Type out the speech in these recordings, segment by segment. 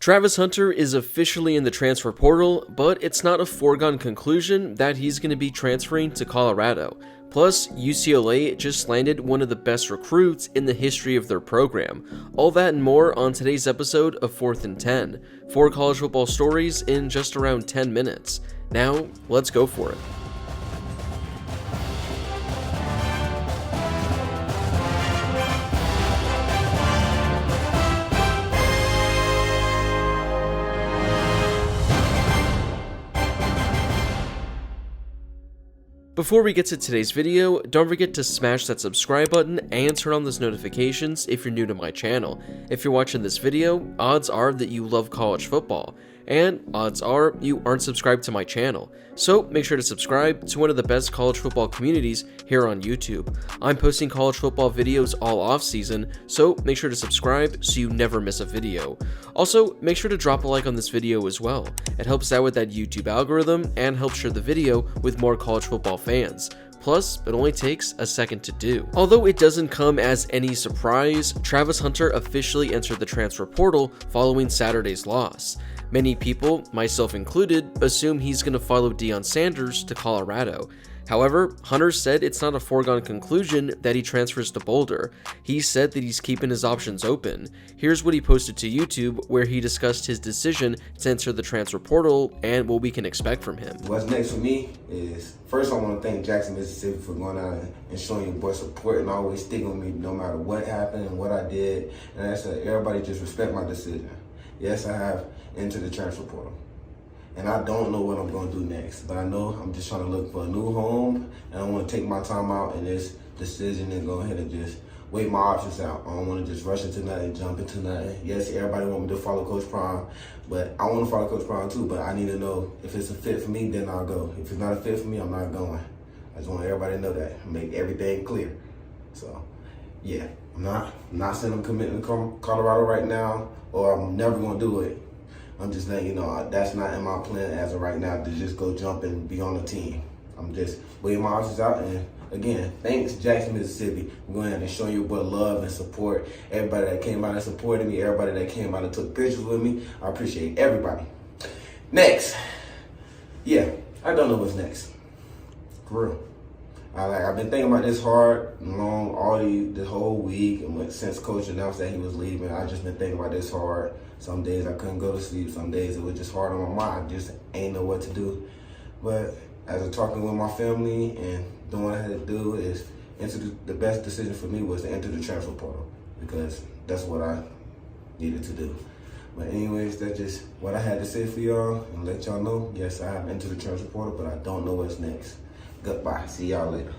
Travis Hunter is officially in the transfer portal, but it's not a foregone conclusion that he's going to be transferring to Colorado. Plus, UCLA just landed one of the best recruits in the history of their program. All that and more on today's episode of 4th and 10. 4 college football stories in just around 10 minutes. Now, let's go for it. Before we get to today's video, don't forget to smash that subscribe button and turn on those notifications if you're new to my channel. If you're watching this video, odds are that you love college football, and odds are you aren't subscribed to my channel. So make sure to subscribe to one of the best college football communities here on YouTube. I'm posting college football videos all off season, so make sure to subscribe so you never miss a video. Also, make sure to drop a like on this video as well. It helps out with that YouTube algorithm and helps share the video with more college football fans. Plus, it only takes a second to do. Although it doesn't come as any surprise, Travis Hunter officially entered the transfer portal following Saturday's loss. Many people, myself included, assume he's going to follow Deion Sanders to Colorado. However, Hunter said it's not a foregone conclusion that he transfers to Boulder. He said that he's keeping his options open. Here's what he posted to YouTube, where he discussed his decision to enter the transfer portal and what we can expect from him. What's next for me is, first I want to thank Jackson, Mississippi for going out and showing your boy support and always sticking with me no matter what happened and what I did. And I said, everybody just respect my decision. Yes, I have entered the transfer portal. And I don't know what I'm going to do next, but I know I'm just trying to look for a new home, and I want to take my time out in this decision and go ahead and just weigh my options out. I don't want to just rush into nothing, jump into nothing. Yes, everybody want me to follow Coach Prime, but I want to follow Coach Prime too, but I need to know if it's a fit for me, then I'll go. If it's not a fit for me, I'm not going. I just want everybody to know that, make everything clear. So, yeah, I'm not saying I'm committing to Colorado right now, or I'm never going to do it. I'm just letting you know that's not in my plan as of right now to just go jump and be on the team. I'm just weighing my options out. And again, thanks Jackson, Mississippi. I'm going ahead and showing you what love and support. Everybody that came out and supported me, everybody that came out and took pictures with me. I appreciate everybody. Next. Yeah, I don't know what's next. For real. I've been thinking about this hard, long, this whole week, and since Coach announced that he was leaving, I just been thinking about this hard. Some days I couldn't go to sleep. Some days it was just hard on my mind. Just ain't know what to do. But as I'm talking with my family and doing what I had to do, is the best decision for me was to enter the transfer portal, because that's what I needed to do. But anyways, that's just what I had to say for y'all and let y'all know. Yes, I have entered the transfer portal, but I don't know what's next. Goodbye. See y'all later.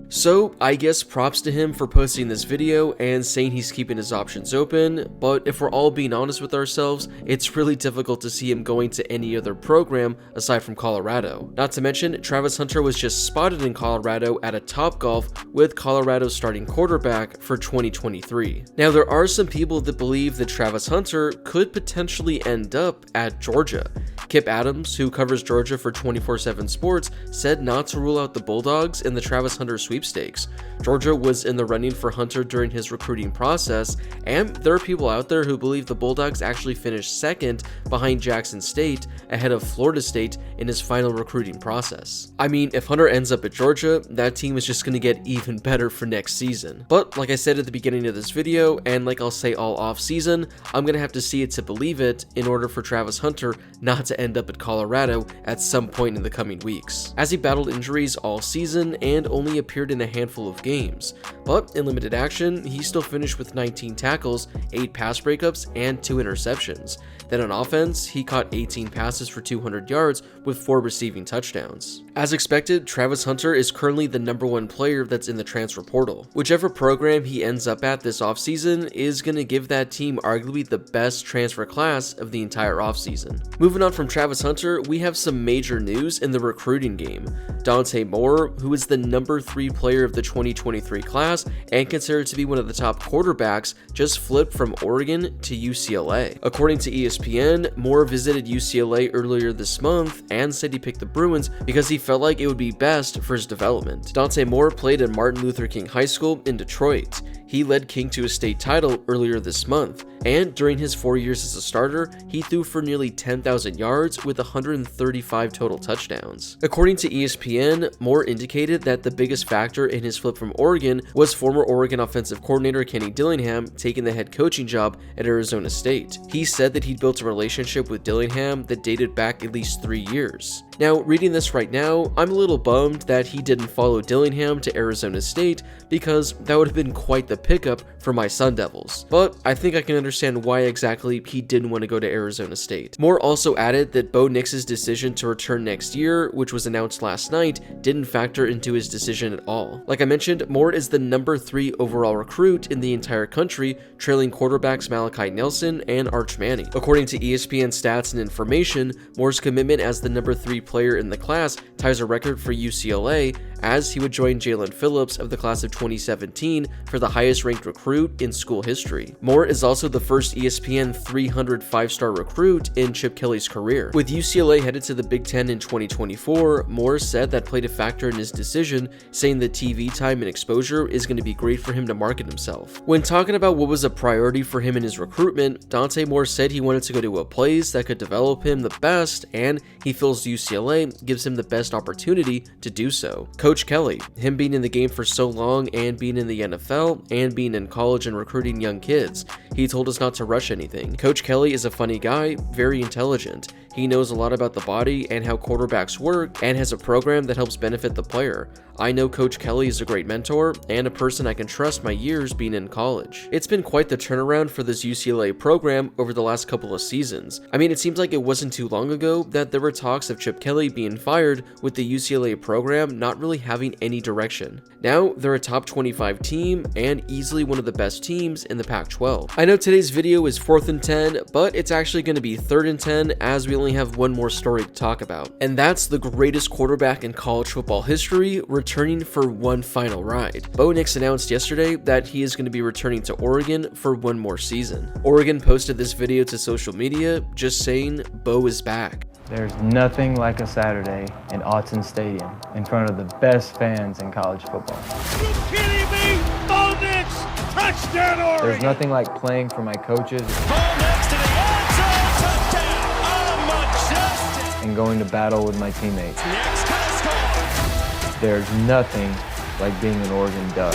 So, I guess props to him for posting this video and saying he's keeping his options open, but if we're all being honest with ourselves, it's really difficult to see him going to any other program aside from Colorado. Not to mention, Travis Hunter was just spotted in Colorado at a Topgolf with Colorado's starting quarterback for 2023. Now, there are some people that believe that Travis Hunter could potentially end up at Georgia. Kip Adams, who covers Georgia for 24/7 Sports, said not to rule out the Bulldogs in the Travis Hunter sweepstakes. Georgia was in the running for Hunter during his recruiting process, and there are people out there who believe the Bulldogs actually finished second behind Jackson State, ahead of Florida State in his final recruiting process. I mean, if Hunter ends up at Georgia, that team is just going to get even better for next season. But like I said at the beginning of this video, and like I'll say all off season, I'm going to have to see it to believe it in order for Travis Hunter not to end up at Colorado at some point in the coming weeks, as he battled injuries all season and only appeared in a handful of games. But in limited action, he still finished with 19 tackles, 8 pass breakups, and 2 interceptions. Then on offense, he caught 18 passes for 200 yards with 4 receiving touchdowns. As expected, Travis Hunter is currently the #1 player that's in the transfer portal. Whichever program he ends up at this offseason is going to give that team arguably the best transfer class of the entire offseason. Moving on from Travis Hunter, we have some major news in the recruiting game. Dante Moore, who is the number 3 player of the 2023 class and considered to be one of the top quarterbacks, just flipped from Oregon to UCLA. According to ESPN, Moore visited UCLA earlier this month and said he picked the Bruins because he felt like it would be best for his development. Dante Moore played at Martin Luther King High School in Detroit. He led King to a state title earlier this month, and during his 4 years as a starter, he threw for nearly 10,000 yards with 135 total touchdowns. According to ESPN, Moore indicated that the biggest factor in his flip from Oregon was former Oregon offensive coordinator Kenny Dillingham taking the head coaching job at Arizona State. He said that he'd built a relationship with Dillingham that dated back at least 3 years. Now, reading this right now, I'm a little bummed that he didn't follow Dillingham to Arizona State because that would have been quite the pickup for my Sun Devils. But I think I can understand why exactly he didn't want to go to Arizona State. Moore also added that Bo Nix's decision to return next year, which was announced last night, didn't factor into his decision at all. Like I mentioned, Moore is the number 3 overall recruit in the entire country, trailing quarterbacks Malachi Nelson and Arch Manning. According to ESPN stats and information, Moore's commitment as the number 3 player in the class ties a record for UCLA, as he would join Jalen Phillips of the class of 2017 for the highest ranked recruit in school history. Moore is also the first ESPN 300 5-star recruit in Chip Kelly's career. With UCLA headed to the Big Ten in 2024, Moore said that played a factor in his decision, saying that TV time and exposure is going to be great for him to market himself. When talking about what was a priority for him in his recruitment, Dante Moore said he wanted to go to a place that could develop him the best, and he feels UCLA gives him the best opportunity to do so. Coach Kelly, him being in the game for so long and being in the NFL and being in college and recruiting young kids, he told us not to rush anything. Coach Kelly is a funny guy, very intelligent. He knows a lot about the body and how quarterbacks work and has a program that helps benefit the player. I know Coach Kelly is a great mentor and a person I can trust my years being in college. It's been quite the turnaround for this UCLA program over the last couple of seasons. I mean, it seems like it wasn't too long ago that there were talks of Chip Kelly being fired with the UCLA program not really having any direction. Now, they're a top 25 team and easily one of the best teams in the Pac-12. I know today's video is 4th and 10, but it's actually going to be 3rd and 10 as we only have one more story to talk about. And that's the greatest quarterback in college football history returning for one final ride. Bo Nix announced yesterday that he is going to be returning to Oregon for one more season. Oregon posted this video to social media just saying Bo is back. There's nothing like a Saturday in Autzen Stadium in front of the best fans in college football. Are you kidding me? Bo Nix, touchdown Oregon! There's nothing like playing for my coaches Bo Nix to the end zone, touchdown! Oh, majestic! and going to battle with my teammates. Next to score! There's nothing like being an Oregon Duck.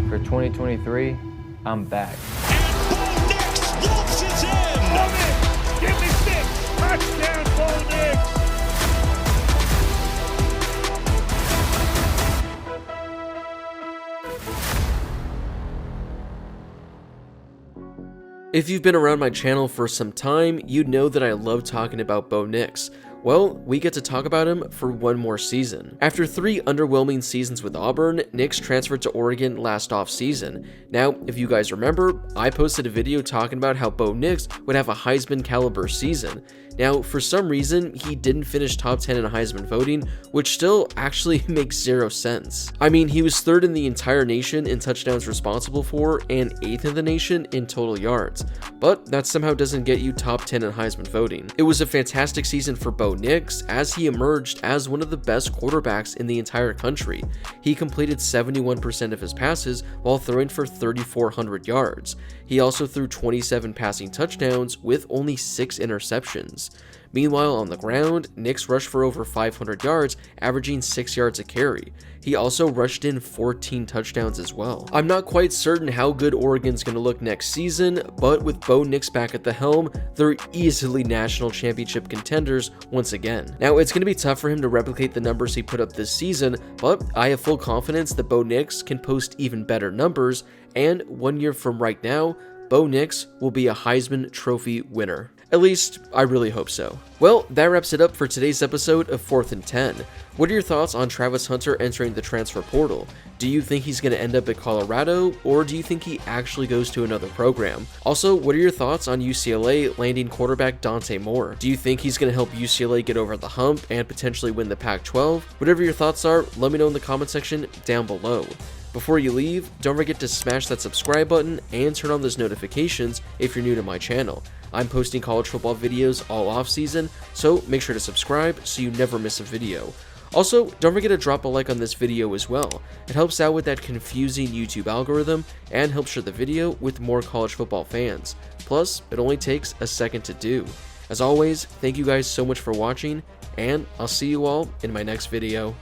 For 2023, I'm back. And Bo Nix launches in! Bo Nix, give me 6! Touchdown, Bo Nix! If you've been around my channel for some time, you'd know that I love talking about Bo Nix. Well, we get to talk about him for one more season. After 3 underwhelming seasons with Auburn, Nix transferred to Oregon last offseason. Now, if you guys remember, I posted a video talking about how Bo Nix would have a Heisman caliber season. Now, for some reason, he didn't finish top 10 in Heisman voting, which still actually makes 0 sense. I mean, he was 3rd in the entire nation in touchdowns responsible for and 8th in the nation in total yards. But that somehow doesn't get you top 10 in Heisman voting. It was a fantastic season for Bo Nix as he emerged as one of the best quarterbacks in the entire country. He completed 71% of his passes while throwing for 3,400 yards. He also threw 27 passing touchdowns with only 6 interceptions. Meanwhile, on the ground, Nix rushed for over 500 yards, averaging 6 yards a carry. He also rushed in 14 touchdowns as well. I'm not quite certain how good Oregon's going to look next season, but with Bo Nix back at the helm, they're easily national championship contenders once again. Now, it's going to be tough for him to replicate the numbers he put up this season, but I have full confidence that Bo Nix can post even better numbers, and 1 year from right now, Bo Nix will be a Heisman Trophy winner. At least, I really hope so. Well, that wraps it up for today's episode of 4th and 10. What are your thoughts on Travis Hunter entering the transfer portal? Do you think he's going to end up at Colorado, or do you think he actually goes to another program? Also, what are your thoughts on UCLA landing quarterback Dante Moore? Do you think he's going to help UCLA get over the hump and potentially win the Pac-12? Whatever your thoughts are, let me know in the comment section down below. Before you leave, don't forget to smash that subscribe button and turn on those notifications if you're new to my channel. I'm posting college football videos all off season, so make sure to subscribe so you never miss a video. Also, don't forget to drop a like on this video as well. It helps out with that confusing YouTube algorithm and helps share the video with more college football fans. Plus, it only takes a second to do. As always, thank you guys so much for watching, and I'll see you all in my next video.